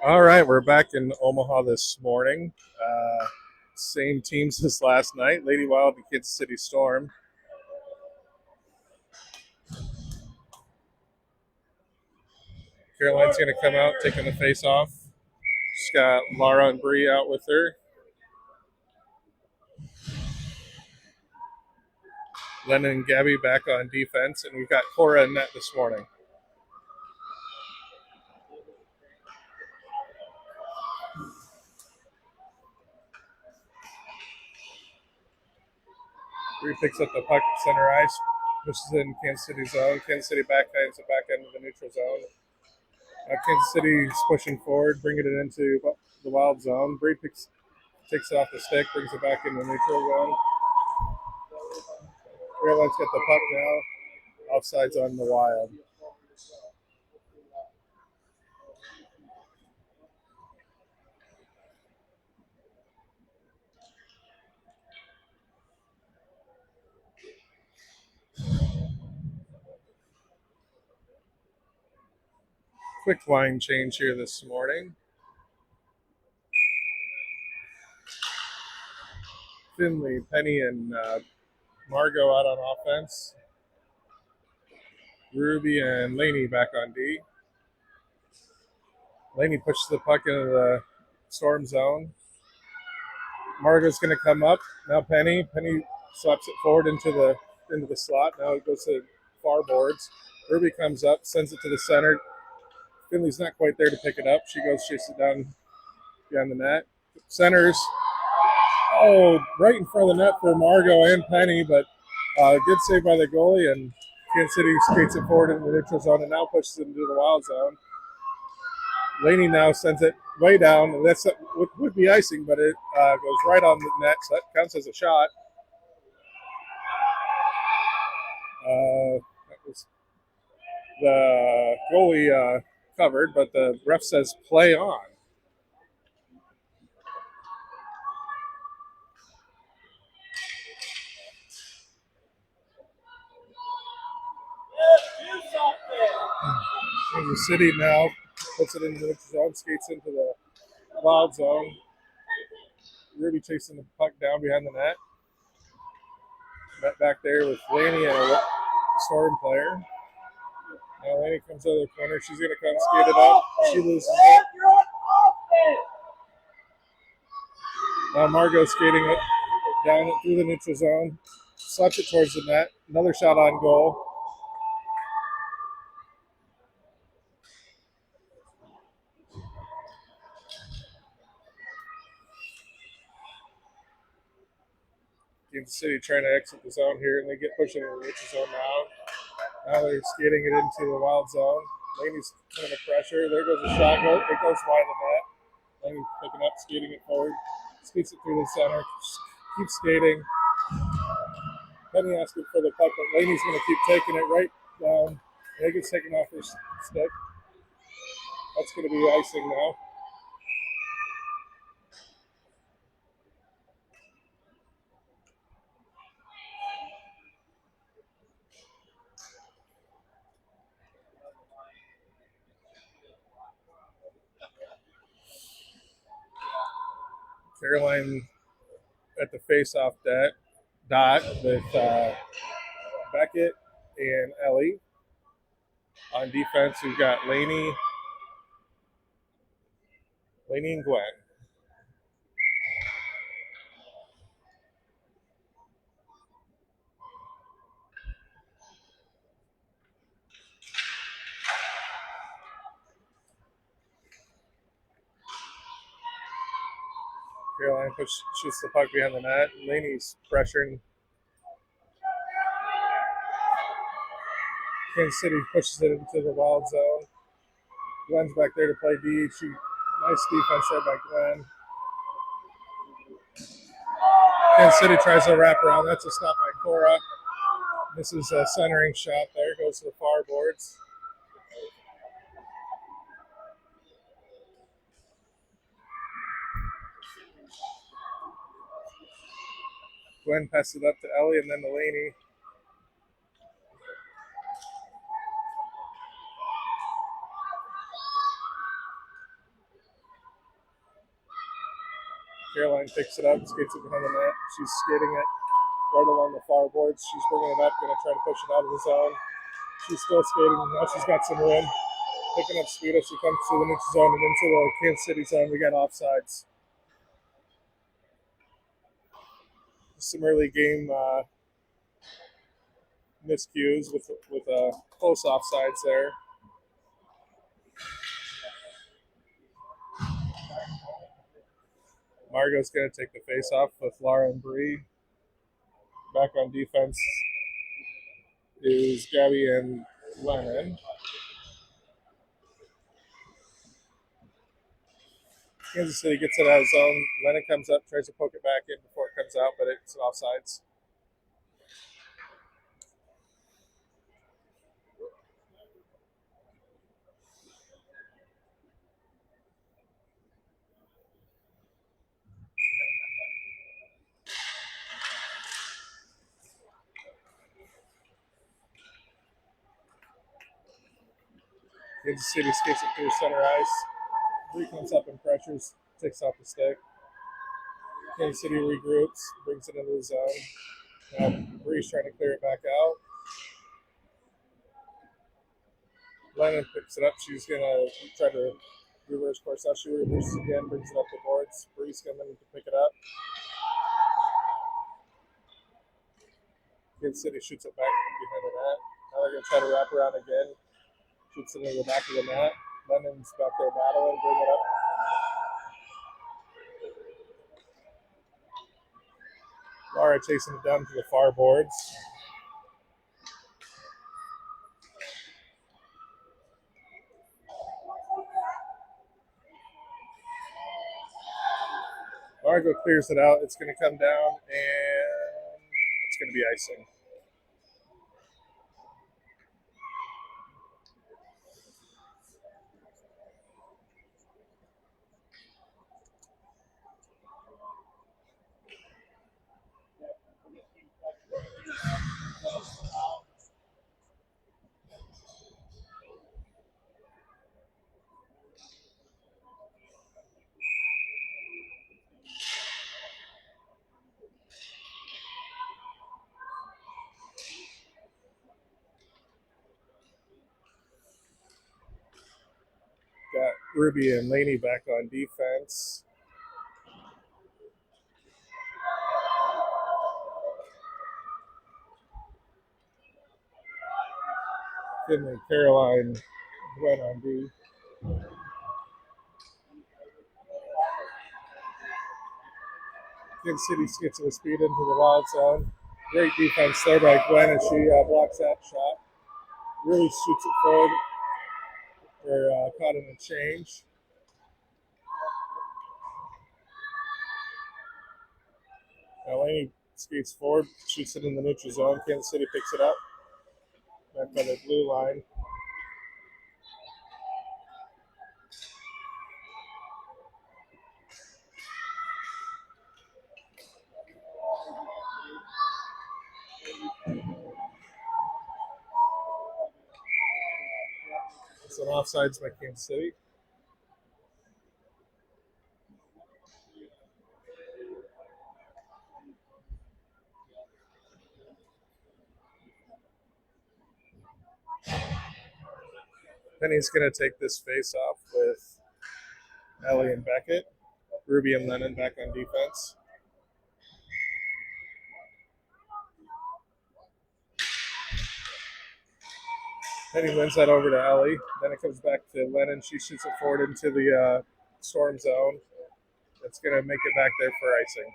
All right, we're back in Omaha this morning. Same teams as last night, Lady Wild and Kansas City Storm. Caroline's going to come out taking the face off. She's got Laura and Bree out with her. Lennon and Gabby back on defense, and we've got Cora and net this morning. Bree picks up the puck at center ice, pushes it in Kansas City zone. Kansas City backhands it back into the neutral zone. Kansas City's pushing forward, bringing it into the Wild zone. Bree takes it off the stick, brings it back into the neutral zone. Caroline's got the puck now. Offsides on the Wild. Quick line change here this morning. Finley, Penny, and Margot out on offense. Ruby and Laney back on D. Laney pushes the puck into the Storm zone. Margot's going to come up. Now Penny. Penny slaps it forward into the slot. Now it goes to far boards. Ruby comes up, sends it to the center. Finley's not quite there to pick it up. She goes chase it down behind the net. Centers. Oh, right in front of the net for Margot and Penny, but good save by the goalie, and Kansas City skates it forward into the neutral zone and now pushes it into the Wild zone. Laney now sends it way down, and that's would be icing, but it goes right on the net, so that counts as a shot. That was the goalie covered, but the ref says play on. Kansas City now puts it into the zone, skates into the Wild zone. Ruby chasing the puck down behind the net. Net back there with Laney and a Storm player. Now Laney comes out of the corner. She's going to come skate it up. She loses it. Now Margot skating it down through the neutral zone. Slaps it towards the net. Another shot on goal. Kansas City trying to exit the zone here, and they get pushing in the neutral zone now. Now they're skating it into the Wild zone. Laney's under pressure. There goes a shot. It goes wide of the net. Laney picking up, skating it forward. Skates it through the center. Keeps skating. Penny asking for the puck, but Laney's going to keep taking it right down. And it gets taken off her stick. That's going to be icing now. Caroline at the face-off dot with Beckett and Ellie. On defense, we've got Laney and Gwen. Caroline shoots the puck behind the net. Laney's pressuring. Kansas City pushes it into the Wild zone. Gwen's back there to play D. Nice defense there by Gwen. Kansas City tries to wrap around. That's a stop by Cora. This is a centering shot there. Goes to the far boards. Gwen passes it up to Ellie and then to Laney. Caroline picks it up, skates it behind the net. She's skating it right along the far boards. She's bringing it up, going to try to push it out of the zone. She's still skating. Now she's got some room. Picking up speed as she comes to the neutral zone and into the Kansas City zone. We got offsides. Some early game miscues with close offsides there. Margot's going to take the face off with Laura and Bree. Back on defense is Gabby and Lennon. Kansas City gets it out of zone. Lennon comes up, tries to poke it back in before it comes out, but it's offsides. Kansas City skates it through center ice. Bree comes up and pressures, takes off the stick. Kansas City regroups, brings it into the zone. Now Bree's trying to clear it back out. Lennon picks it up. She's going to try to reverse course. Now she reverses again, brings it up the boards. Bree's coming to pick it up. Kansas City shoots it back behind the net. Now they're going to try to wrap around again. Shoots it into the back of the net. Lennon's back there battling, bring it up. Laura chasing it down to the far boards. Margot clears it out. It's going to come down, and it's going to be icing. Got Ruby and Laney back on defense. Finley, Caroline, Gwen on D. Kansas City gets with speed into the wild zone. Great defense there by Gwen as she blocks that shot. Really shoots it forward. They're caught in a change. Laney skates forward, shoots it in the neutral zone. Kansas City picks it up. Back by the blue line. It's an offsides by Kansas City. Penny's going to take this face off with Ellie and Beckett. Ruby and Lennon back on defense. Penny wins that over to Ellie. Then it comes back to Lennon. She shoots it forward into the storm zone. That's going to make it back there for icing.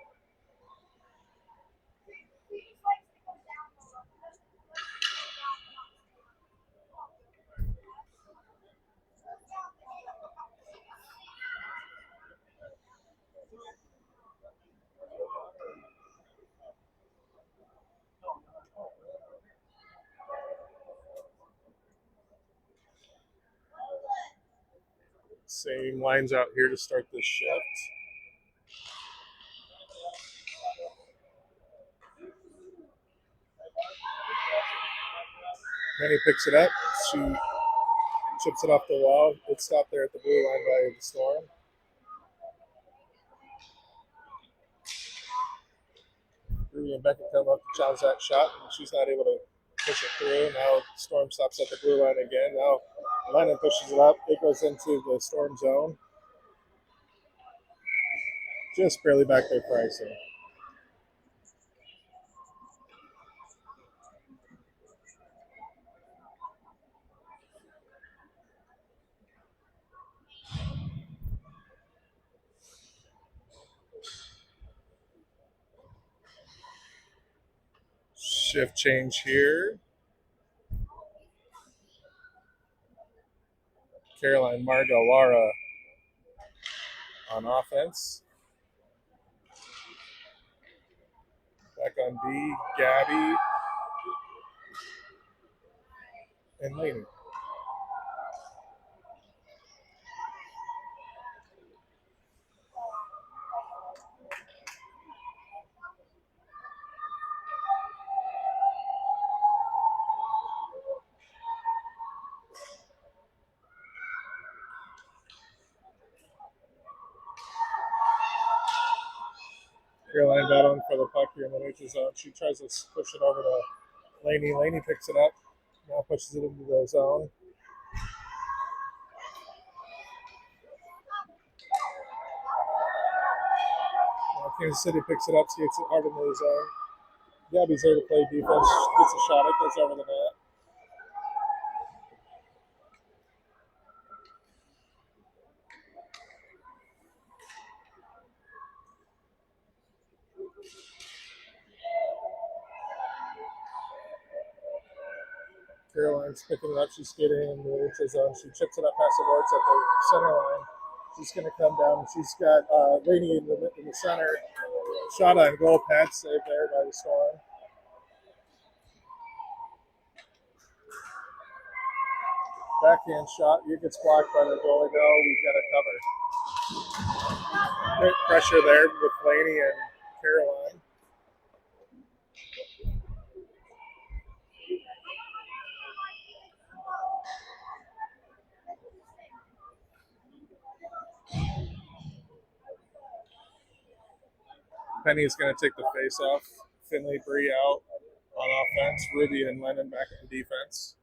Same lines out here to start this shift. Penny picks it up. She chips it off the wall. It's stopped there at the blue line by the Storm. Ruby and Beckett come up to challenge that shot, and she's not able to push it through. Now Storm stops at the blue line again. Now Lennon pushes it up. It goes into the Storm zone. Just barely back there pricing. Shift change here. Caroline Margot Lara on offense. Back on B, Gabby and Layton. Caroline battling for the puck here in the neutral zone. She tries to push it over to Laney. Laney picks it up. Now pushes it into the zone. Now Kansas City picks it up. She gets it hard into the zone. Gabby's there to play defense. Gets a shot. It goes over the net. Caroline's picking it up. She's skating in the neutral zone. She chips it up past the boards at the center line. She's going to come down. She's got Laney in the center. Shot on goal. Pad saved there by the Storm. Backhand shot. It gets blocked by the goalie. No, we've got to cover. Great pressure there with Laney and Caroline. Penny's going to take the face off. Finley Bree out on offense. Ruby and Lennon back in defense.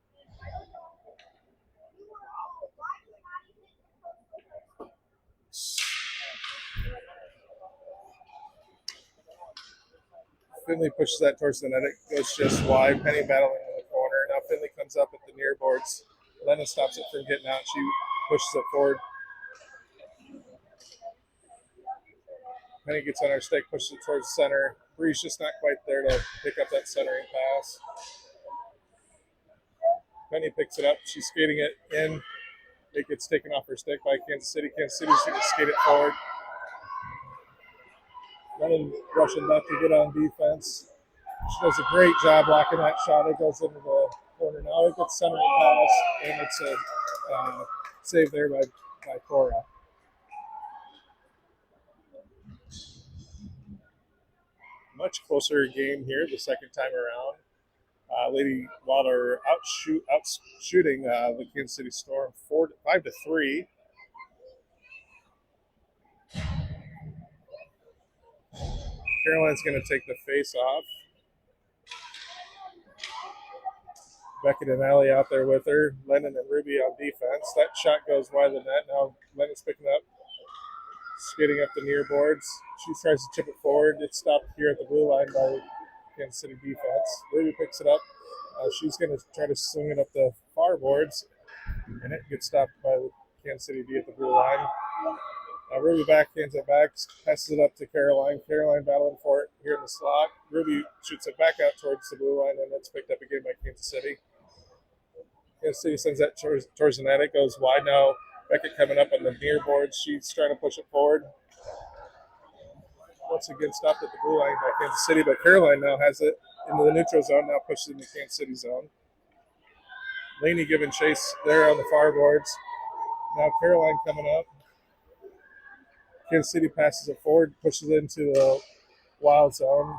Finley pushes that towards the net. It goes just wide. Penny battling in the corner. Now Finley comes up at the near boards. Lennon stops it from getting out. She pushes it forward. Penny gets on her stick, pushes it towards the center. Bree's just not quite there to pick up that centering pass. Penny picks it up. She's skating it in. It gets taken off her stick by Kansas City. Kansas City's going to skate it forward. Lennon rushing back to get on defense. She does a great job blocking that shot. It goes into the corner. Now it gets centering pass, and it's a save there by Cora. Much closer game here the second time around. Lady Wilder outshooting the Kansas City Storm 5-3. Caroline's going to take the face off. Beckett and Allie out there with her. Lennon and Ruby on defense. That shot goes wide of the net. Now Lennon's picking up, skating up the near boards. She tries to chip it forward. It's stopped here at the blue line by Kansas City defense. Ruby picks it up. She's going to try to swing it up the far boards, and it gets stopped by the Kansas City D at the blue line. Ruby backhands it back, passes it up to Caroline. Caroline battling for it here in the slot. Ruby shoots it back out towards the blue line, and it's picked up again by Kansas City. Kansas City sends that towards the net. It goes wide now. Beckett coming up on the near boards. She's trying to push it forward. Once again, stopped at the blue line by Kansas City, but Caroline now has it into the neutral zone, now pushes it in the Kansas City zone. Laney giving chase there on the far boards. Now Caroline coming up. Kansas City passes it forward, pushes it into the wild zone.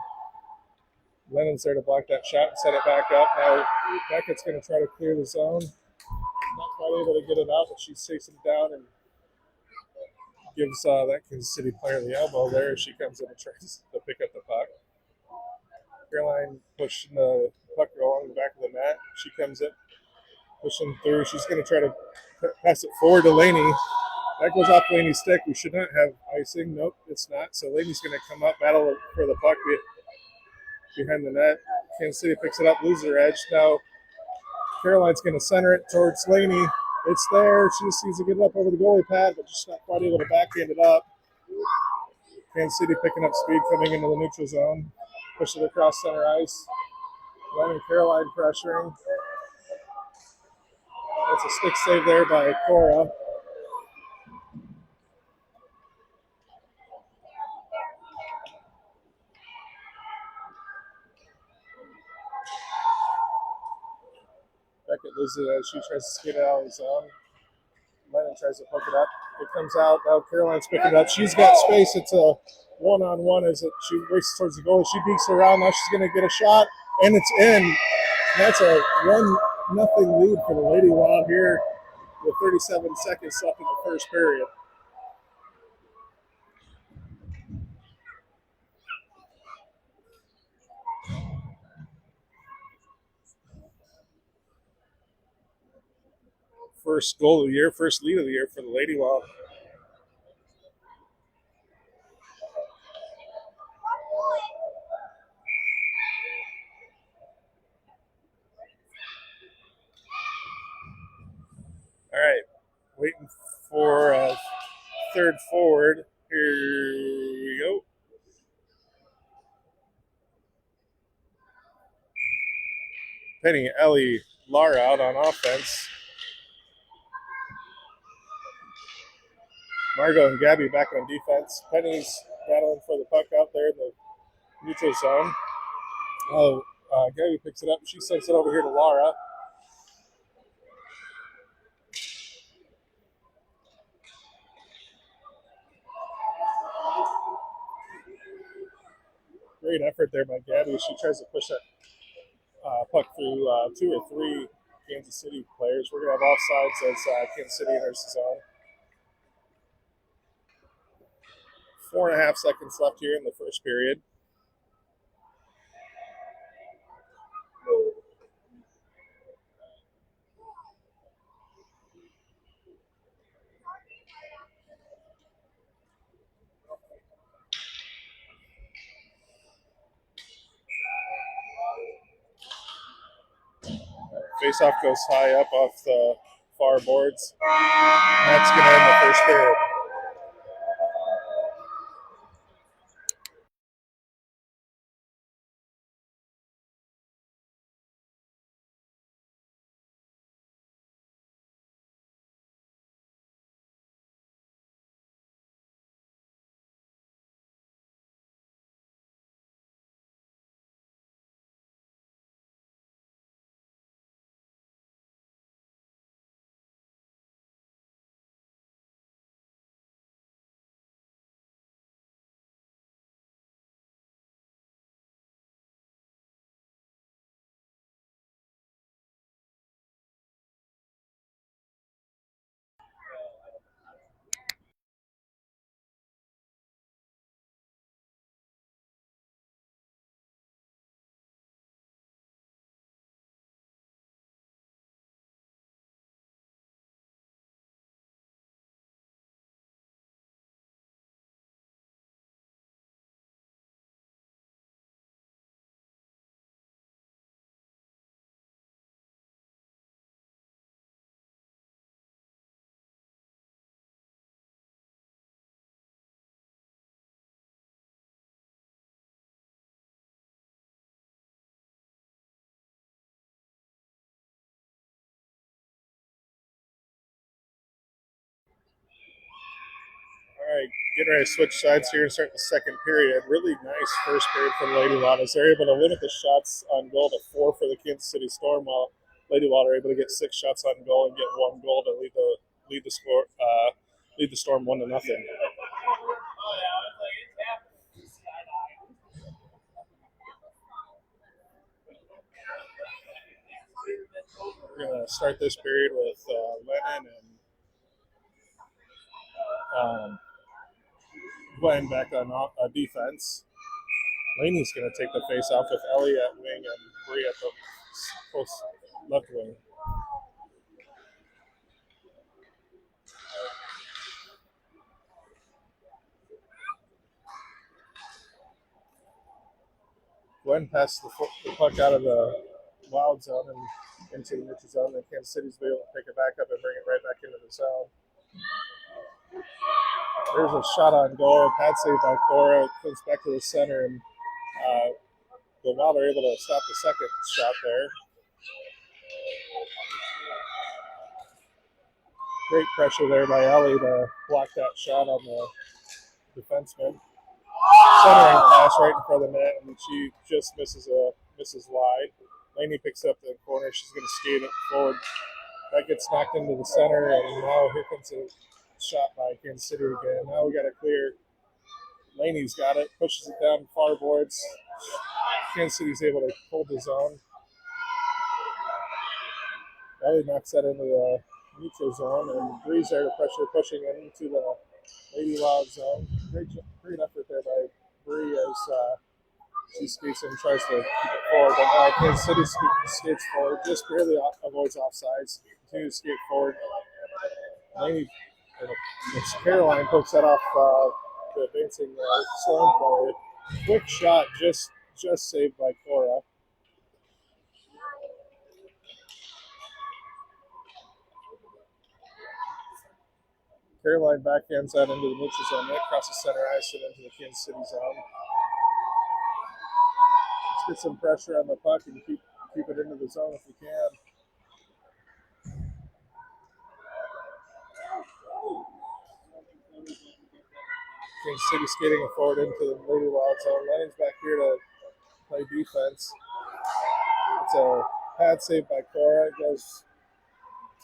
Lennon's there to block that shot and set it back up. Now Beckett's going to try to clear the zone. Not quite able to get it out, but she's chasing it down and gives that Kansas City player the elbow there as she comes in and tries to pick up the puck. Caroline pushing the puck along the back of the net. She comes in, pushing through. She's going to try to pass it forward to Laney. That goes off Laney's stick. We should not have icing. Nope, it's not. So Laney's going to come up, battle for the puck behind the net. Kansas City picks it up, loses her edge. Now Caroline's going to center it towards Laney. It's there. She just needs to get it up over the goalie pad, but just not quite able to backhand it up. Kansas City picking up speed, coming into the neutral zone. Push it across center ice. Letting Caroline pressuring. That's a stick save there by Cora. Beckett loses it as she tries to skate it out of the zone. Lennon tries to poke it up. It comes out. Now Caroline's picking it up. She's got space. It's a one-on-one as she races towards the goal. She beats around. Now she's going to get a shot, and it's in. That's a 1-0 lead for the Lady Wild here with 37 seconds left in the first period. First goal of the year, first lead of the year for the Lady Wild. All right, waiting for a third forward. Here we go. Penny, Ellie, Lara out on offense. Margot and Gabby back on defense. Penny's battling for the puck out there in the neutral zone. Gabby picks it up. She sends it over here to Lara. Great effort there by Gabby. She tries to push that puck through 2 or 3 Kansas City players. We're going to have offsides as Kansas City enters the zone. 4.5 seconds left here in the first period. Face-off goes high up off the far boards. And that's going to end the first period. All right, getting ready to switch sides here and start the second period. Really nice first period for the Lady Wilders. They're able to limit the shots on goal to 4 for the Kansas City Storm, while Lady Wild are able to get 6 shots on goal and get 1 goal to lead the score, lead the Storm 1-0. We're going to start this period with Lennon and Glenn back on defense. Laney's going to take the face off with Ellie at wing and Bree at the post left wing. Gwen passes the puck out of the wild zone and into the neutral zone. And Kansas City's able to pick it back up and bring it right back into the zone. There's a shot on goal. Pad save by Cora. It comes back to the center, and the Wild are able to stop the second shot there. Great pressure there by Ellie to block that shot on the defenseman. Centering pass right in front of the net, and she just misses wide. Laney picks up the corner. She's going to skate it forward. That gets knocked into the center, and now here comes a shot by Kansas City again. Now we got it clear. Laney's got it, pushes it down far boards. Kansas City's able to hold the zone. Ellie knocks that into the neutral zone, and Bree's there to pressure, pushing it into the Lady Wild zone. Great effort there by Bree as she skates and tries to keep it forward. But Kansas City skates forward, just barely avoids offsides. Continues to skate forward. Laney, Caroline pokes that off the advancing Sloan player. Quick shot, just saved by Cora. Caroline backhands that into the neutral zone, right across the center ice and into the Kansas City zone. Let's get some pressure on the puck and keep it into the zone if we can. Kansas City skating it forward into the Lady Wild zone. Lennon's back here to play defense. It's a pad save by Cora. It goes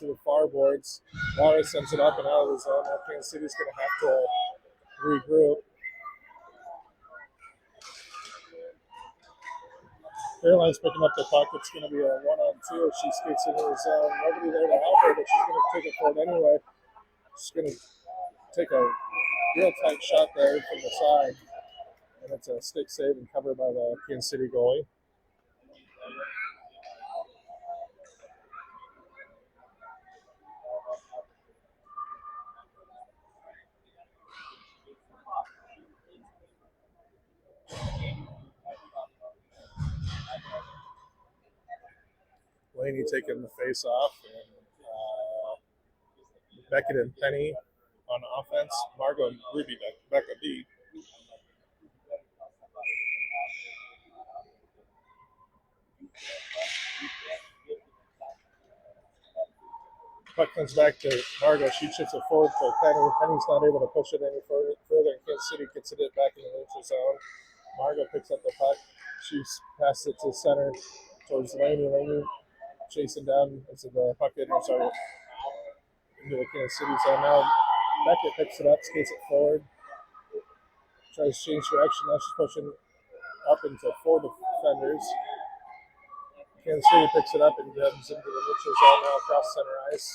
to the far boards. Laura sends it up and out of the zone. Now Kansas City's going to have to regroup. Caroline's picking up the puck. It's going to be a 1-on-2. She skates into the zone. Nobody there to help her, but she's going to take it forward anyway. She's going to take a real tight shot there from the side. And it's a stick save and covered by the Kansas City goalie. Laney taking the face off, and Beckett and Penny on offense. Margot and Ruby Becca B. Puck comes back to Margot. She chips it forward to Penny. Penny's not able to push it any further, and Kansas City gets it back in the neutral zone. Margot picks up the puck. She passes it to the center towards Laney. Laney chasing down into the puck into the Kansas City zone. Now Beckett picks it up, skates it forward, tries to change direction. Now she's pushing up into four defenders. Kansas City picks it up and comes into the neutral zone now across center ice.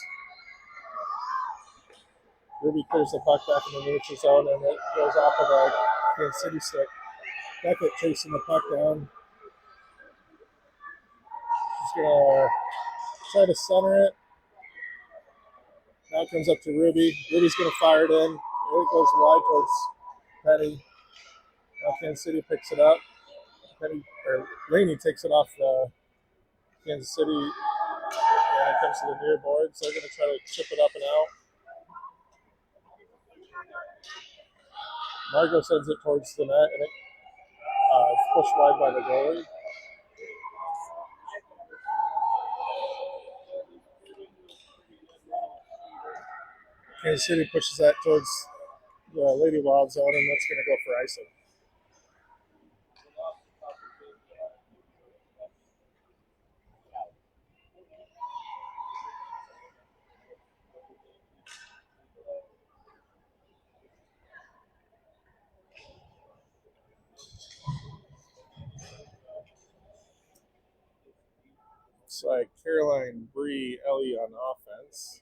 Ruby clears the puck back in the neutral zone, and it goes off of a Kansas City stick. Beckett chasing the puck down. She's going to try to center it. Now it comes up to Ruby. Ruby's going to fire it in. It goes wide towards Penny. Now Kansas City picks it up. Laney takes it off Kansas City, and it comes to the near boards. They're going to try to chip it up and out. Margot sends it towards the net, and it's pushed wide by the goalie. Kansas City pushes that towards the Lady Wild zone, and that's going to go for icing. It's like Caroline, Bree, Ellie on offense.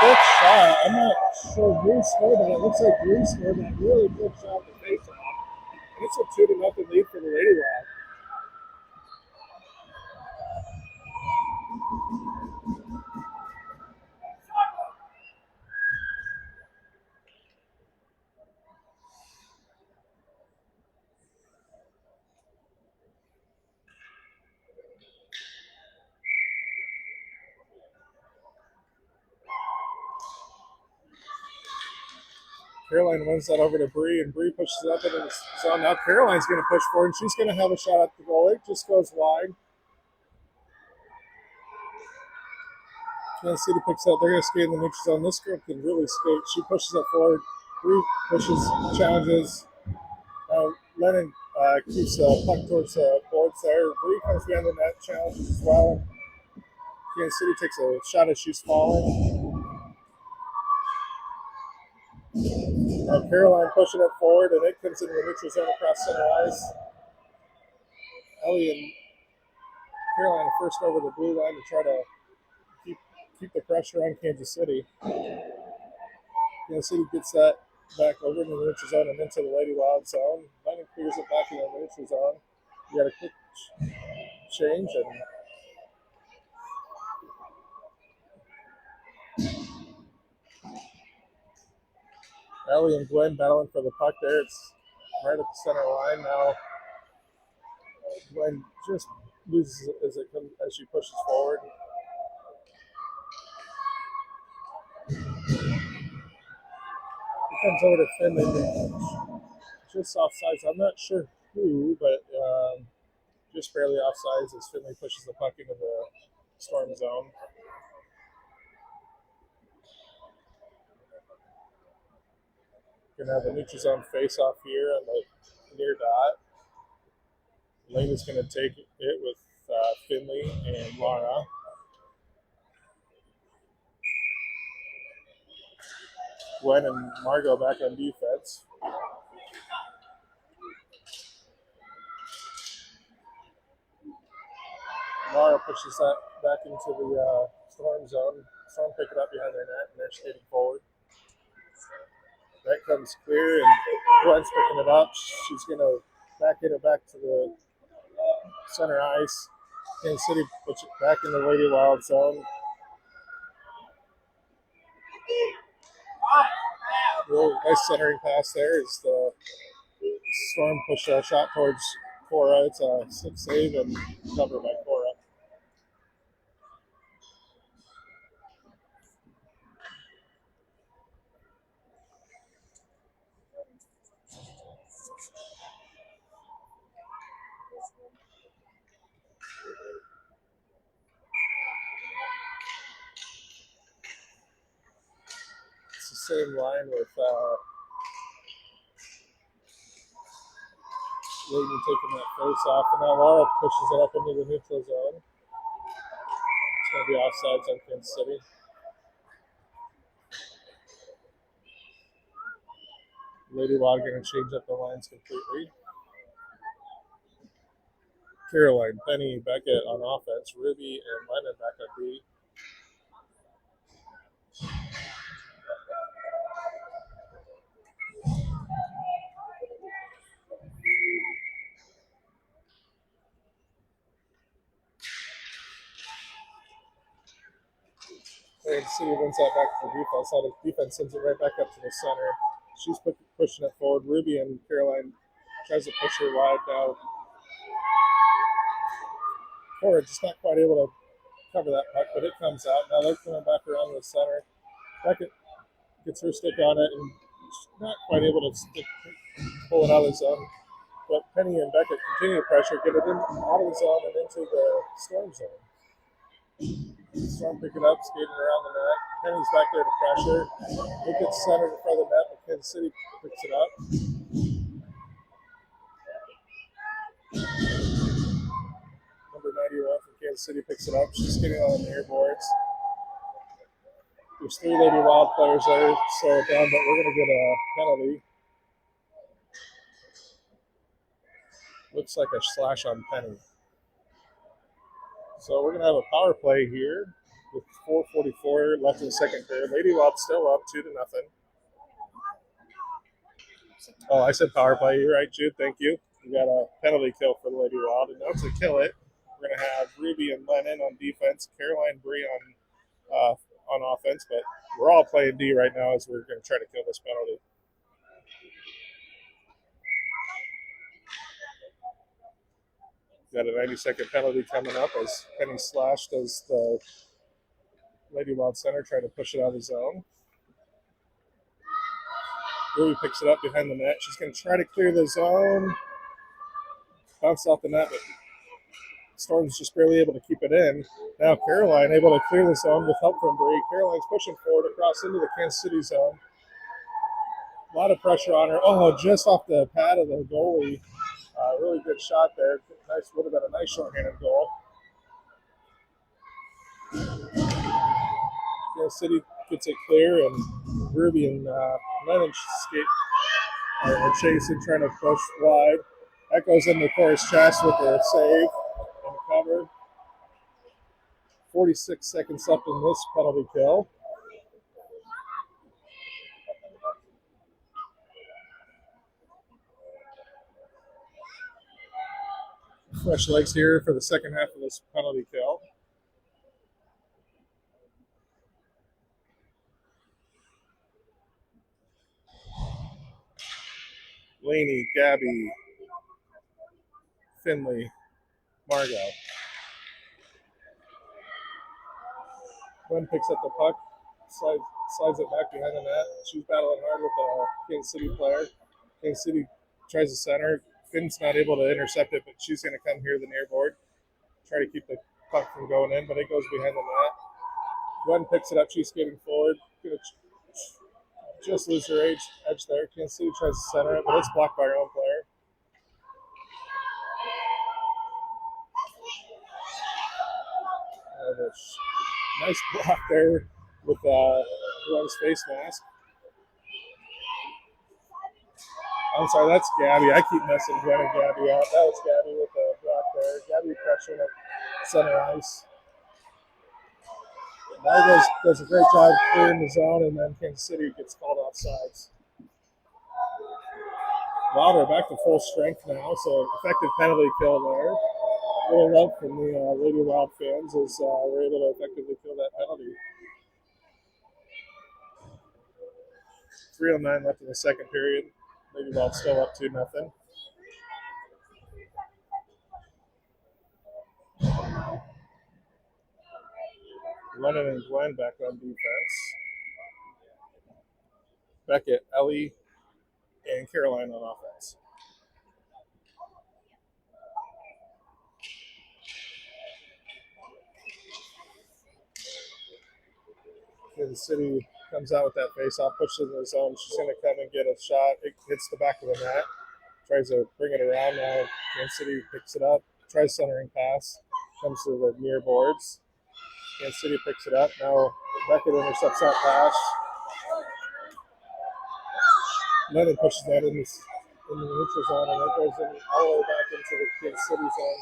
Good shot. I'm not sure who scored that. It looks like Green scored that really good shot to face off. And it's a 2-0 lead for the Lady Wild. Caroline wins that over to Bree, and Bree pushes it up into the zone. Now Caroline's going to push forward, and she's going to have a shot at the goal. It just goes wide. Kansas City picks up. They're going to skate in the neutral zone. This girl can really skate. She pushes it forward. Bree pushes, challenges. Lennon keeps puck towards boards there. Bree comes behind the net, challenges as well. Kansas City takes a shot as she's falling. Caroline pushing it forward, and it comes into the neutral zone across center ice. Ellie and Caroline are first over the blue line to try to keep the pressure on Kansas City. Kansas City gets that back over into the neutral zone and into the Lady Wild zone. Lennon clears it back in the neutral zone. You got a quick change, and Ellie and Gwen battling for the puck there. It's right at the center line now. Gwen just loses it as she pushes forward. It comes over to Finley. Just offsides. I'm not sure who, but just barely offsides as Finley pushes the puck into the Storm zone. Gonna have a neutral zone face off here on the near dot. Lane is gonna take it with Finley and Laura. Gwen and Margot back on defense. Laura pushes that back into the Storm zone. Storm pick it up behind their net, and they're skating forward. That comes clear, and Gwen's picking it up. She's going to back it back to the center ice. Kansas City puts it back in the Lady Wild zone. Really nice centering pass there as the Storm push a shot towards Cora. It's a 6 save and covered by Cora. It's the same line with Layton taking that face off, and now Laura pushes it up into the neutral zone. It's going to be offsides on Kansas City. Lady Wild going to change up the lines completely. Caroline, Penny, Beckett on offense, Ruby, and Lennon back on D. And City wins that back to the defense. Now the defense sends it right back up to the center. She's pushing it forward. Ruby and Caroline tries to push her wide now. Cora just not quite able to cover that puck, but it comes out. Now they're coming back around to the center. Beckett gets her stick on it and not quite able to pull it out of the zone. But Penny and Beckett continue to pressure, get it out of the zone and into the Storm zone. Storm pick it up, skating around the net. Penny's back there to pressure. It gets centered in front of the net, but Kansas City picks it up. Number 91 from Kansas City picks it up. She's skating on the near boards. There's 3 Lady Wild players there, slow it down, but we're going to get a penalty. Looks like a slash on Penny. So we're going to have a power play here. with 4:44 left in the second period. Lady Wild still up 2-0. Oh, I said power play. You're right, Jude. Thank you. We got a penalty kill for the Lady Wild, and now to kill it, we're gonna have Ruby and Lennon on defense, Caroline Bree on offense, but we're all playing D right now as we're gonna try to kill this penalty. Got a 90-second penalty coming up as Penny Slash does the Lady Wild center, trying to push it out of the zone. Ruby picks it up behind the net. She's going to try to clear the zone. Bounce off the net, but Storm's just barely able to keep it in. Now Caroline able to clear the zone with help from Bree. Caroline's pushing forward across into the Kansas City zone. A lot of pressure on her. Oh, just off the pad of the goalie. Really good shot there. Nice, would have been a nice shorthanded goal. Kansas City gets it clear, and Ruby and Lennon are chasing, trying to push wide. That goes into Corey's chest with a save and a cover. 46 seconds left in this penalty kill. Fresh legs here for the second half of this penalty kill. Laney, Gabby, Finley, Margot. Gwen picks up the puck, slides it back behind the net. She's battling hard with a Kansas City player. Kansas City tries to center. Finn's not able to intercept it, but she's going to come here to the near board. Try to keep the puck from going in, but it goes behind the net. Gwen picks it up. She's skating forward. Going to just lose her edge there. Kansas City tries to center it, but it's blocked by her own player. Nice block there with Gwen's face mask. I'm sorry, that's Gabby. I keep messing Gwen and Gabby out. That was Gabby with the block there. Gabby pressuring at center ice. Margot does a great job clearing the zone, and then Kansas City gets called offsides. Wilder back to full strength now, so effective penalty kill there. A little love from the Lady Wild fans as we're able to effectively kill that penalty. 3:09 left in the second period. Lady Wild still up 2-0. Lennon and Gwen back on defense. Beckett, Ellie, and Caroline on offense. Kansas City comes out with that face-off, pushes in the zone. She's going to come and get a shot. It hits the back of the net. Tries to bring it around now. Kansas City picks it up. Tries centering pass. Comes to the near boards. Kansas City picks it up. Now Beckett intercepts that pass. Lennon pushes that in the neutral zone, and it goes in all the way back into the Kansas City zone.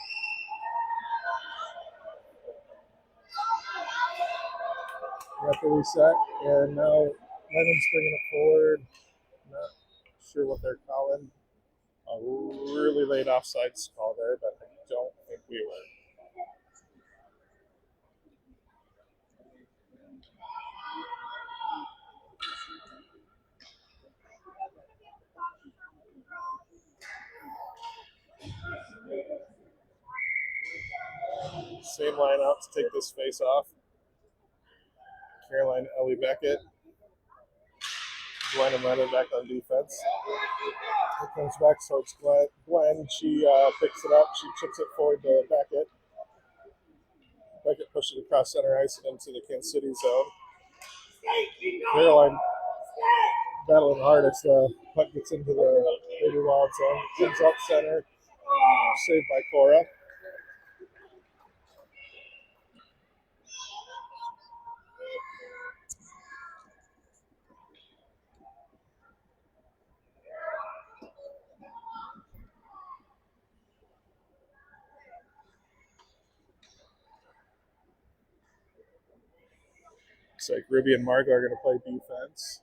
Got the reset, and now Lennon's bringing it forward. Not sure what they're calling. A really late offsides call there, but I don't think we were. Same line out to take this face off. Caroline, Ellie Beckett. Gwen and Lennon back on defense. It comes back towards Gwen. She picks it up. She chips it forward to Beckett. Beckett pushes it across center ice and into the Kansas City zone. Caroline battling hard as the puck gets into the Lady Wild zone. Comes up center. Saved by Cora. Looks like Ruby and Margo are going to play defense.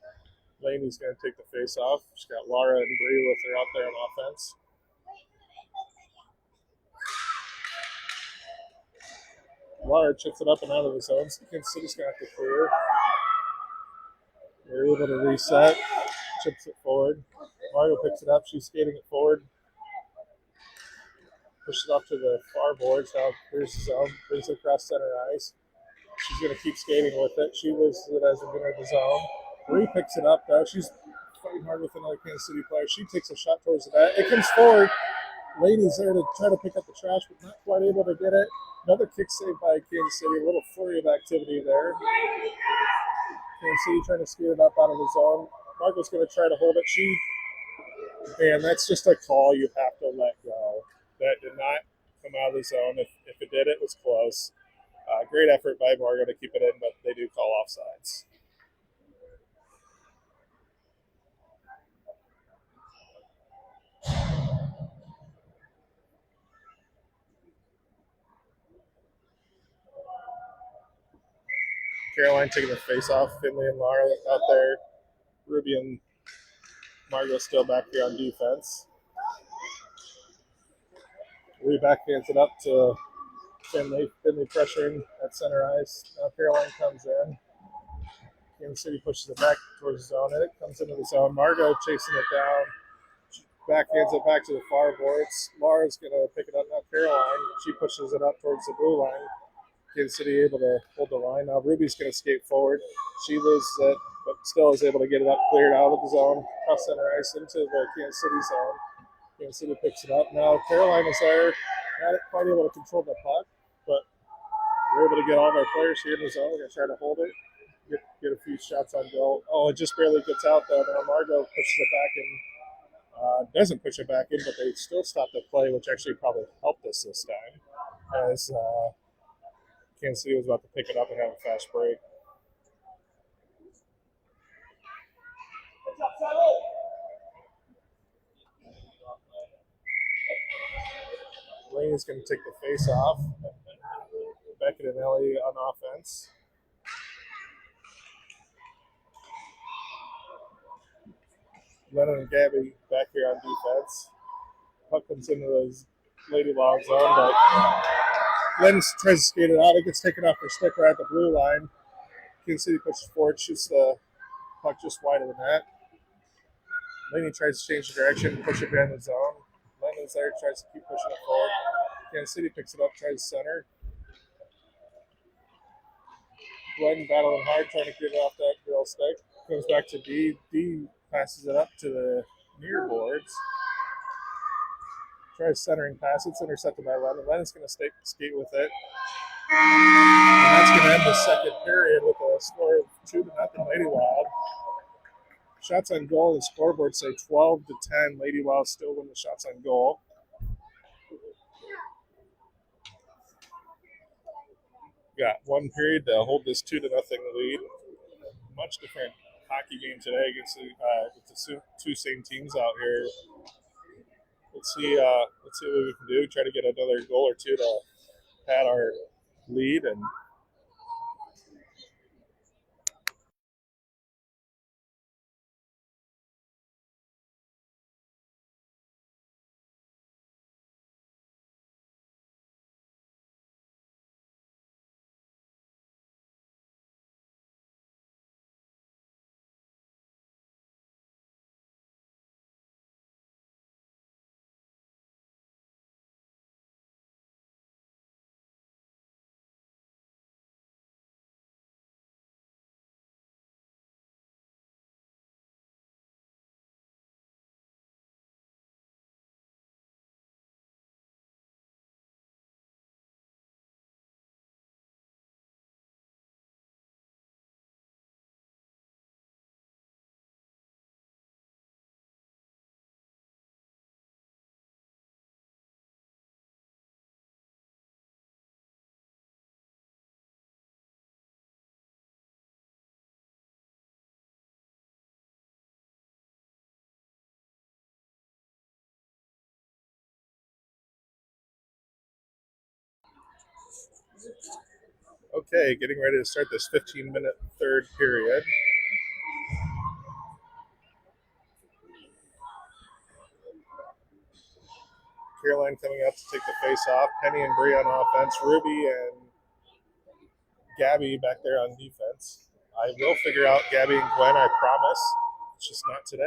Lainey's going to take the face off. She's got Laura and Bree with her out there on offense. Laura chips it up and out of the zone. So Kansas City's going to have to clear. They're able to reset. Chips it forward. Margo picks it up. She's skating it forward. Pushes it off to the far boards. Now here's the zone. Brings it across center ice. She's going to keep skating with it. She loses it as a winner of the zone. Bree picks it up, though. She's fighting hard with another Kansas City player. She takes a shot towards the net. It comes forward. Lainey's there to try to pick up the trash, but not quite able to get it. Another kick save by Kansas City. A little flurry of activity there. Kansas City trying to skate it up out of the zone. Margo's going to try to hold it. Man, that's just a call you have to let go. That did not come out of the zone. If it did, it was close. Great effort by Margo to keep it in, but they do call offsides. Caroline taking the face off. Finley and Laura out there. Ruby and Margo still back here on defense. Lee backhands it up to Finley. Finley pressuring at center ice. Now Caroline comes in. Kansas City pushes it back towards the zone, and it comes into the zone. Margo chasing it down. Backhands it back to the far boards. Laura's going to pick it up. Now Caroline, she pushes it up towards the blue line. Kansas City able to hold the line. Now Ruby's going to skate forward. She loses it, but still is able to get it up, cleared out of the zone, cross center ice into the Kansas City zone. Kansas City picks it up. Now Caroline is there, not quite able to control the puck, but we're able to get all of our players here in the zone. We're going to try to hold it, get a few shots on goal. Oh, it just barely gets out though. Now Margo pushes it back in. Doesn't push it back in, but they still stop the play, which actually probably helped us this time, as Kansas City was about to pick it up and have a fast break. Lane is going to take the face off. Beckett and Ellie on offense. Lennon and Gabby back here on defense. Puck comes into the Lady Wild zone, but Lennon tries to skate it out. It gets taken off her stick right at the blue line. Kansas City pushes forward, shoots the puck just wide of the net. Laney tries to change the direction, push it down the zone. Lennon's there, tries to keep pushing it forward. Kansas City picks it up, tries center. Glenn battling hard, trying to get it off that girl stick. Comes back to D. D passes it up to the near boards. Tries centering pass. It's intercepted by Lennon. Lennon's going to skate with it. And that's going to end the second period with a score of 2-0 Lady Wild. Shots on goal and scoreboard say 12-10. Lady Wild still win the shots on goal. Got one period to hold this 2-0 lead. Much different hockey game today against the two same teams out here. Let's see what we can do. Try to get another goal or two to pad our lead and. Okay, getting ready to start this 15-minute third period. Caroline coming out to take the face off. Penny and Bree on offense. Ruby and Gabby back there on defense. I will figure out Gabby and Gwen, I promise. It's just not today.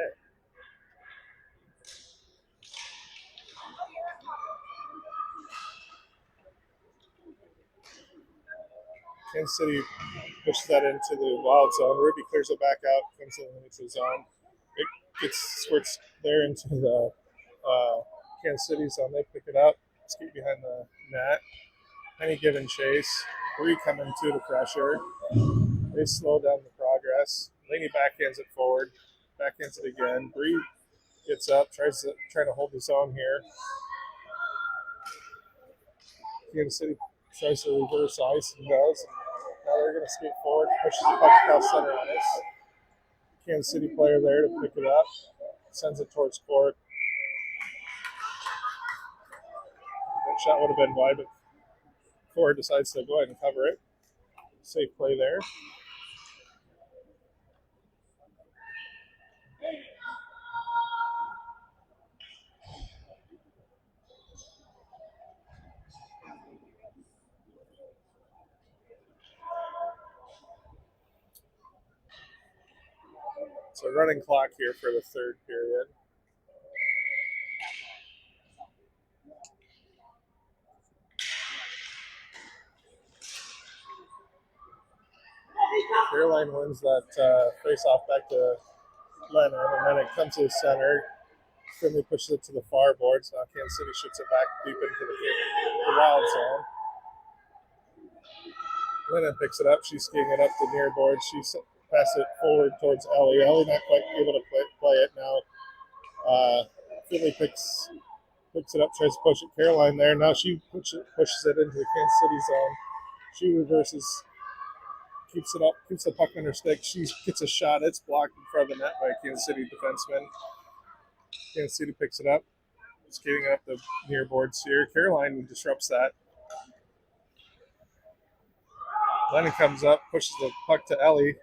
Kansas City pushes that into the wild zone. Ruby clears it back out, comes in the neutral zone. It gets squirts there into the Kansas City zone. They pick it up, skate behind the net. Penny giving chase. Bree coming to the pressure. They slow down the progress. Laney backhands it forward. Backhands it again. Bree gets up, trying to hold the zone here. Kansas City tries to reverse ice and does. Now they're going to skate forward, pushes the puck across center ice. Kansas City player there to pick it up, sends it towards court. That shot would have been wide, but Ford decides to go ahead and cover it. Safe play there. It's a running clock here for the third period. Caroline wins that face-off back to Lennon, and then it comes to the center. Finley pushes it to the far boards. Now Kansas City shoots it back deep into the wild zone. Lennon picks it up. She's skating it up the near board. She passes it forward towards Ellie. Ellie not quite able to play it now. Finley picks it up, tries to push it. Caroline there. Now she pushes it into the Kansas City zone. She reverses, keeps it up, keeps the puck on her stick. She gets a shot. It's blocked in front of the net by a Kansas City defenseman. Kansas City picks it up, skating up the near boards here. Caroline disrupts that. Lennon comes up, pushes the puck to Ellie.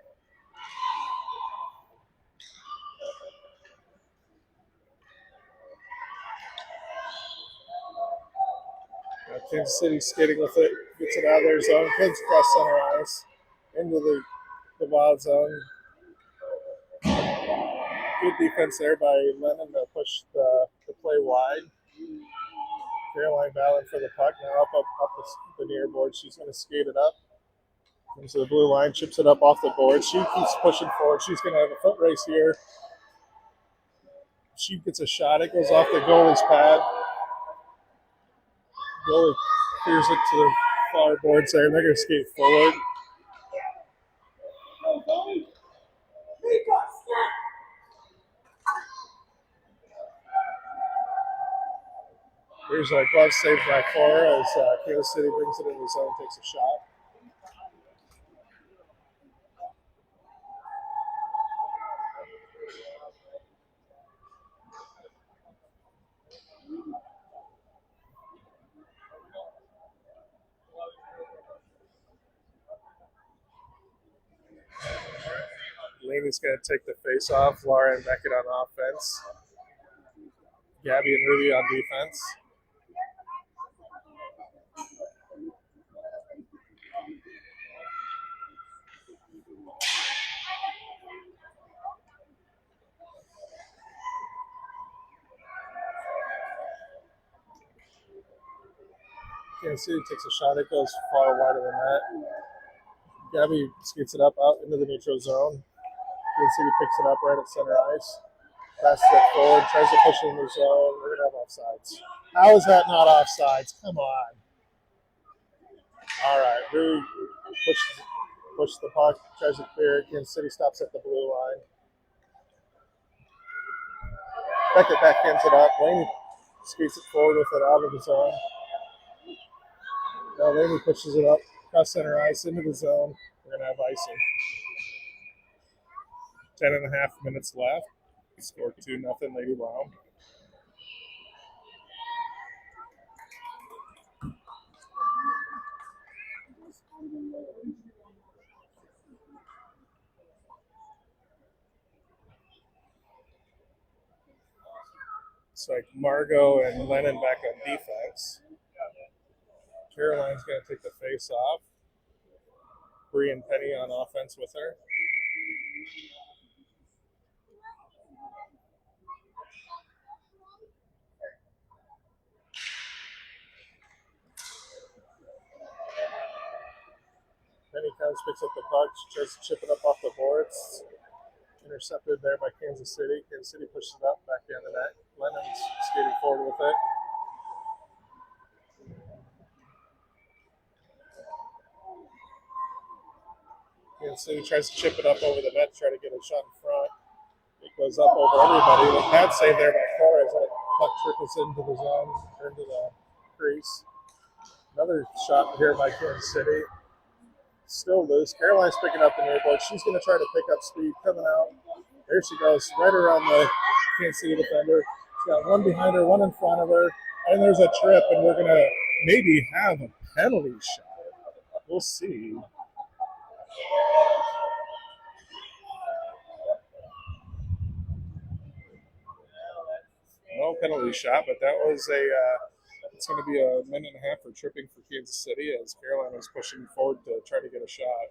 Kansas City skating with it, gets it out of their zone, comes across center ice into the wild zone. Good defense there by Lennon to push the play wide. Caroline battling for the puck now up the near board. She's going to skate it up. Comes to the blue line, chips it up off the board. She keeps pushing forward. She's going to have a foot race here. She gets a shot. It goes off the goalie's pad. Goalie clears it to the far boards there, and they're going to skate forward. Here's a glove save by Cora as Kansas City brings it in the zone, takes a shot. Laney's going to take the face off. Laura and Beckett on offense. Gabby and Ruby on defense. Kansas City takes a shot. It goes far wide of the net. Gabby skates it up out into the neutral zone. Kansas City picks it up right at center ice. Passes it forward, tries to push it in the zone. We're going to have offsides. How is that not offsides? Come on. All right. Ruby pushes the puck, tries to clear it. Kansas City stops at the blue line. Beckett backhands it up. Laney skates it forward with it out of the zone. Now Laney pushes it up across center ice into the zone. We're going to have icing. 10.5 minutes left. Score 2-0 Lady Wow. Looks like Margot and Lennon back on defense. Caroline's going to take the face off. Bree and Penny on offense with her. Penny comes, picks up the puck, tries to chip it up off the boards. Intercepted there by Kansas City. Kansas City pushes it up back behind the net. Lennon's skating forward with it. Kansas City tries to chip it up over the net, try to get a shot in front. It goes up over everybody. The pad save there by Flores. That puck trickles into the zone, or into the crease. Another shot here by Kansas City. Still loose. Caroline's picking up the near board. She's going to try to pick up speed coming out. There she goes, right around the Kansas City defender. She's got one behind her, one in front of her, and there's a trip, and we're going to maybe have a penalty shot. We'll see. No penalty shot, but that was it's going to be a minute and a half for tripping for Kansas City as Carolina is pushing forward to try to get a shot.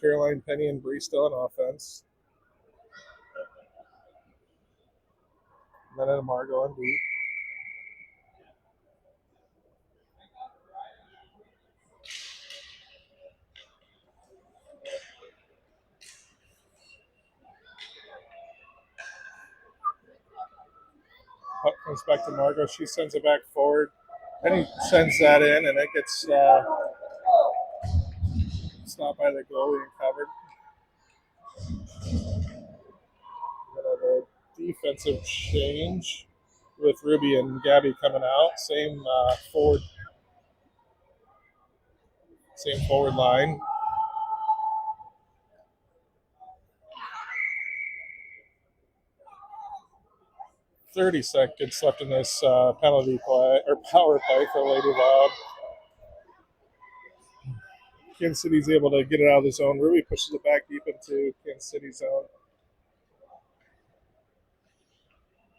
Caroline, Penny, and Bree still on offense. And then Margot and Bree. Puck comes back to Margot. She sends it back forward. Penny sends that in, and it gets stopped by the goalie and covered. A defensive change with Ruby and Gabby coming out. Same forward line. .30 seconds left in this penalty play or power play for Lady Wild. Kansas City's able to get it out of the zone. Ruby pushes it back deep into Kansas City's zone.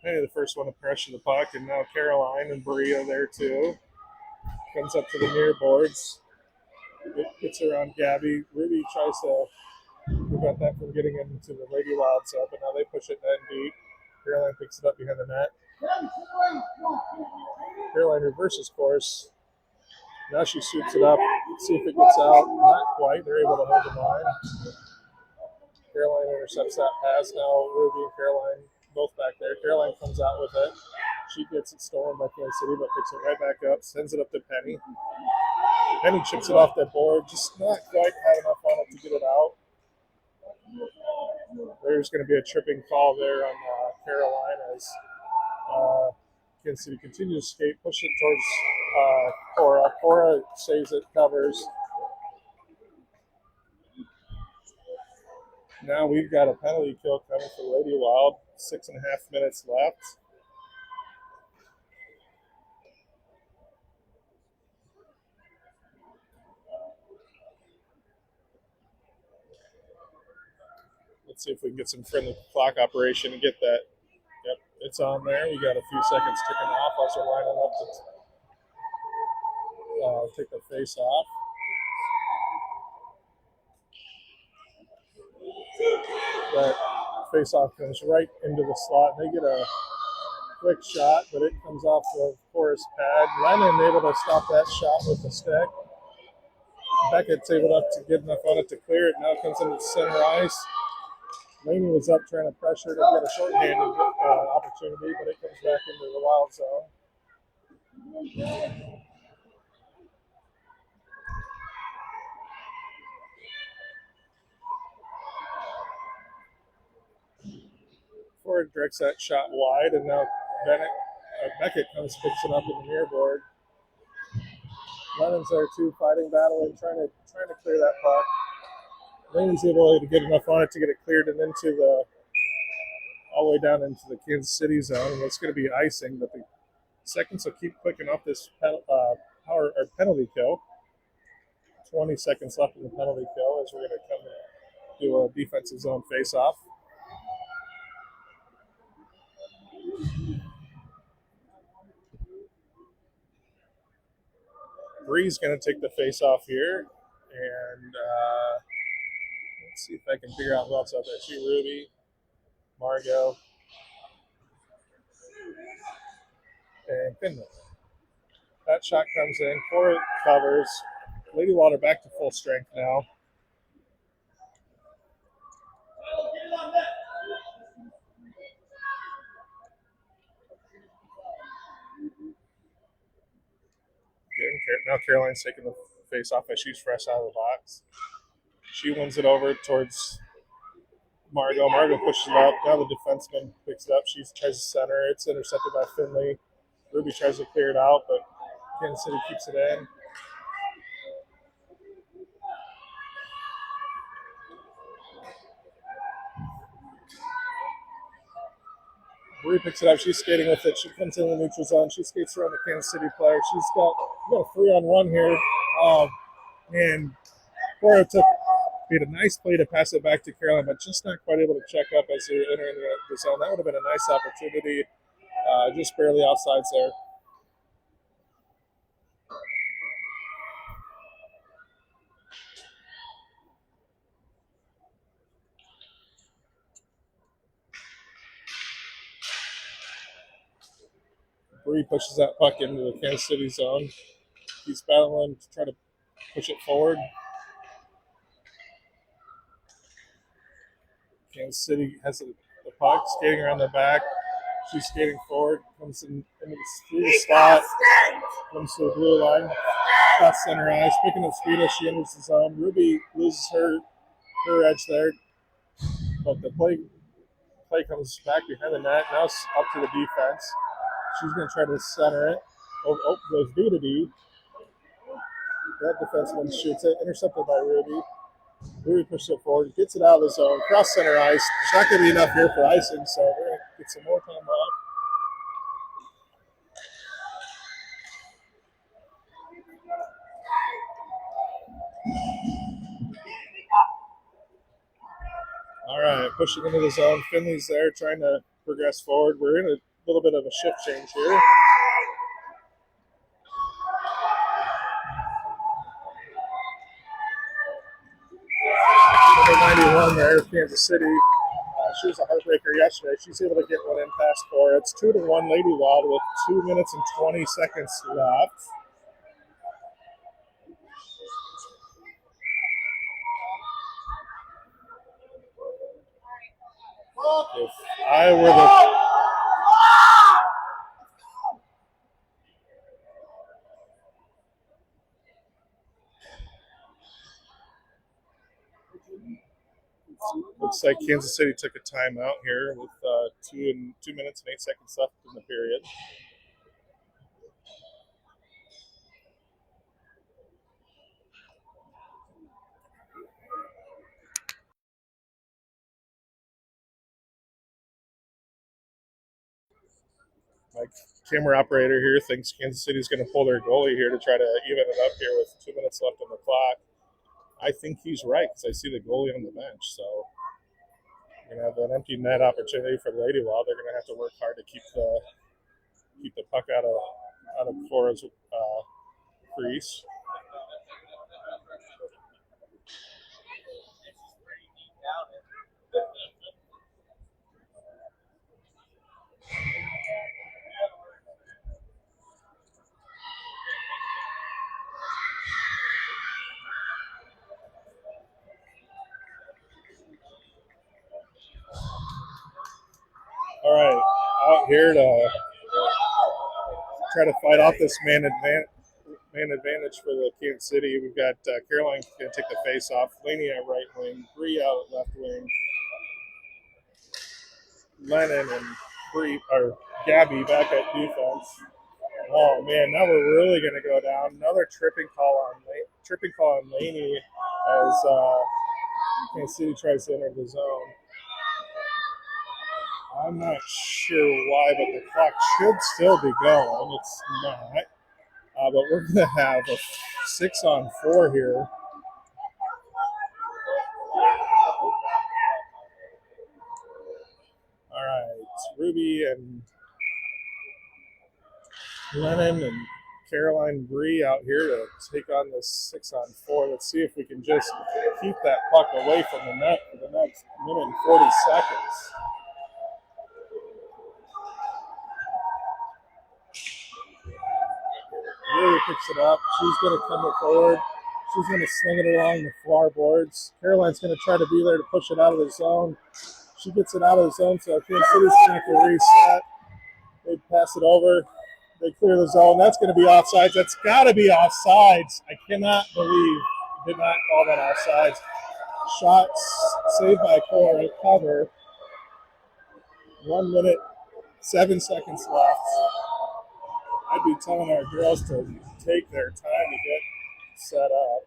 Maybe the first one to pressure the puck, and now Caroline and Bree are there too. Comes up to the near boards. It gets around Gabby. Ruby tries to prevent that from getting into the Lady Wild zone, but now they push it in deep. Caroline picks it up behind the net. Caroline reverses course. Now she shoots it up. See if it gets out. Not quite. They're able to hold the line. Caroline intercepts that pass. Now Ruby and Caroline both back there. Caroline comes out with it. She gets it stolen by Kansas City, but picks it right back up. Sends it up to Penny. Penny chips it off that board. Just not quite had enough on it to get it out. There's going to be a tripping call there on Caroline as Kansas City continues to skate, push it towards Cora. Cora saves it, covers. Now we've got a penalty kill coming for Lady Wild. 6.5 minutes left. Let's see if we can get some friendly clock operation and get that. Yep, it's on there. We got a few seconds ticking off as we're lining up to take the face off. That face off comes right into the slot. They get a quick shot, but it comes off the Forest pad. Lennon able to stop that shot with the stick. Beckett's able to get enough on it to clear it. Now it comes into center ice. Laney was up trying to pressure to get a shorthanded opportunity, but it comes back into the Wild zone. Ford directs that shot wide, and now Beckett comes, picks it up in the near board. Lennon's there too, fighting, battling, trying to clear that puck. Laney's able to get enough on it to get it cleared and into all the way down into the Kansas City zone, and it's going to be icing, but the seconds will keep clicking off this penalty kill. 20 seconds left in the penalty kill as we're going to come and do a defensive zone face-off. Bree's going to take the face-off here. And let's see if I can figure out who else out there. See Ruby, Margot, and Finland. That shot comes in. 4 covers. Lady Water back to full strength now. Now Caroline's taking the face off as she's fresh out of the box. She wins it over towards Margot. Margot pushes it up. Now the defenseman picks it up. She tries to center. It's intercepted by Finley. Ruby tries to clear it out, but Kansas City keeps it in. Bree picks it up. She's skating with it. She comes in the neutral zone. She skates around the Kansas City player. She's got a 3-on-1 here. And Cora made a nice play to pass it back to Caroline, but just not quite able to check up as they're entering the zone. That would have been a nice opportunity. Just barely outsides there. Bree pushes that puck into the Kansas City zone. He's battling to try to push it forward. Kansas City has the puck, skating around the back. She's skating forward, comes through the slot, comes to the blue line, cross center ice, picking up speed as she enters the zone. Ruby loses her edge there, but the play comes back behind the net. Now it's up to the defense. She's going to try to center it. Goes B to D. That defenseman shoots it, intercepted by Ruby. Ruby pushes it forward, gets it out of the zone, cross center ice. It's not going to be enough here for icing, so we're going to get some more time off. All right, pushing into the zone. Finley's there trying to progress forward. We're in a little bit of a shift change here. Number 91 there, Kansas City. She was a heartbreaker yesterday. She's able to get one in past 4. It's 2-1 Lady Wild with 2 minutes and 20 seconds left. If I were the looks like Kansas City took a timeout here with 2 minutes and 8 seconds left in the period. My camera operator here thinks Kansas City's going to pull their goalie here to try to even it up here with 2 minutes left on the clock. I think he's right because I see the goalie on the bench. So we're going to have an empty net opportunity for Lady Wild. They're going to have to work hard to keep the puck out of Cora's crease. All right, out here to try to fight off this man advantage for the Kansas City. We've got Caroline going to take the face off, Laney at right wing, Bree out at left wing, Lennon and Gabby back at defense. Oh man, now we're really going to go down. Another tripping call on Laney as Kansas City tries to enter the zone. I'm not sure why, but the clock should still be going. It's not. But we're going to have a 6-on-4 here. Ivy and Lennon and Caroline Bree out here to take on this 6-on-4. Let's see if we can just keep that puck away from the net for the next minute and 40 seconds. Bree picks it up. She's going to come forward. She's going to sling it along the floorboards. Caroline's going to try to be there to push it out of the zone. She gets it out of the zone, so Kansas City's going to have to reset. They pass it over. They clear the zone. That's going to be offsides. That's got to be offsides. I cannot believe they did not call that offsides. Shots saved by Cora. Cover. 1 minute, 7 seconds left. I'd be telling our girls to take their time to get set up.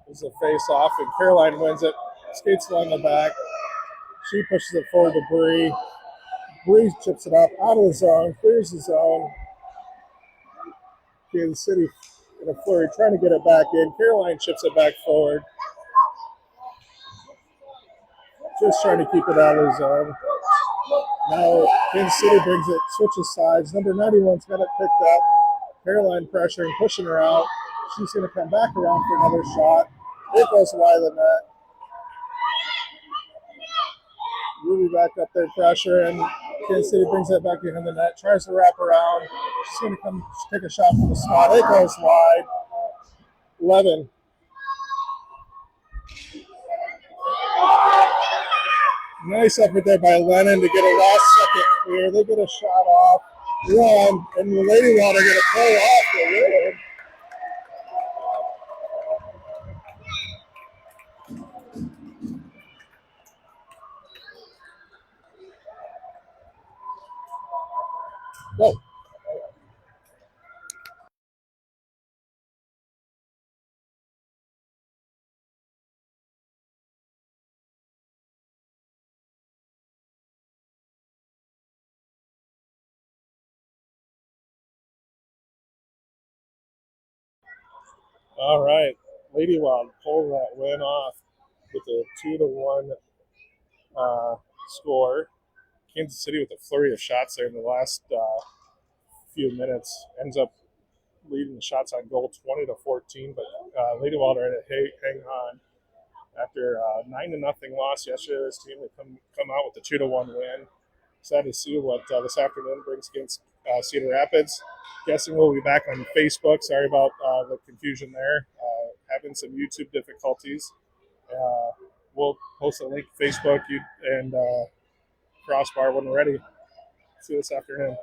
This is a face-off, and Caroline wins it. Skates along the back. She pushes it forward to Bree. Bree chips it up out of the zone, clears the zone. Kansas City in a flurry, trying to get it back in. Caroline chips it back forward. Just trying to keep it out of the zone. Now Kansas City brings it, switches sides. Number 91's got it picked up. Caroline pressuring, pushing her out. She's going to come back around for another shot. It goes wide of the net. Ruby back up there, pressure, and Kansas City brings it back behind the net. Tries to wrap around. She's going to come take a shot from the spot. It goes wide. 11. Nice effort there by Lennon to get a last second clear. They get a shot off. Run, and the Lady Water going to pull off the winner. Go. All right. Lady Wild pulled that win off with a 2-1 score. Kansas City with a flurry of shots there in the last few minutes ends up leading the shots on goal 20-14, but Lady Wild are to hang on after a 9-0 loss yesterday. This team they come out with a 2-1 win. Excited to see what this afternoon brings against Cedar Rapids. Guessing we'll be back on Facebook. Sorry about the confusion there. Having some YouTube difficulties. We'll post a link to Facebook and Crossbar when we're ready. See you this afternoon.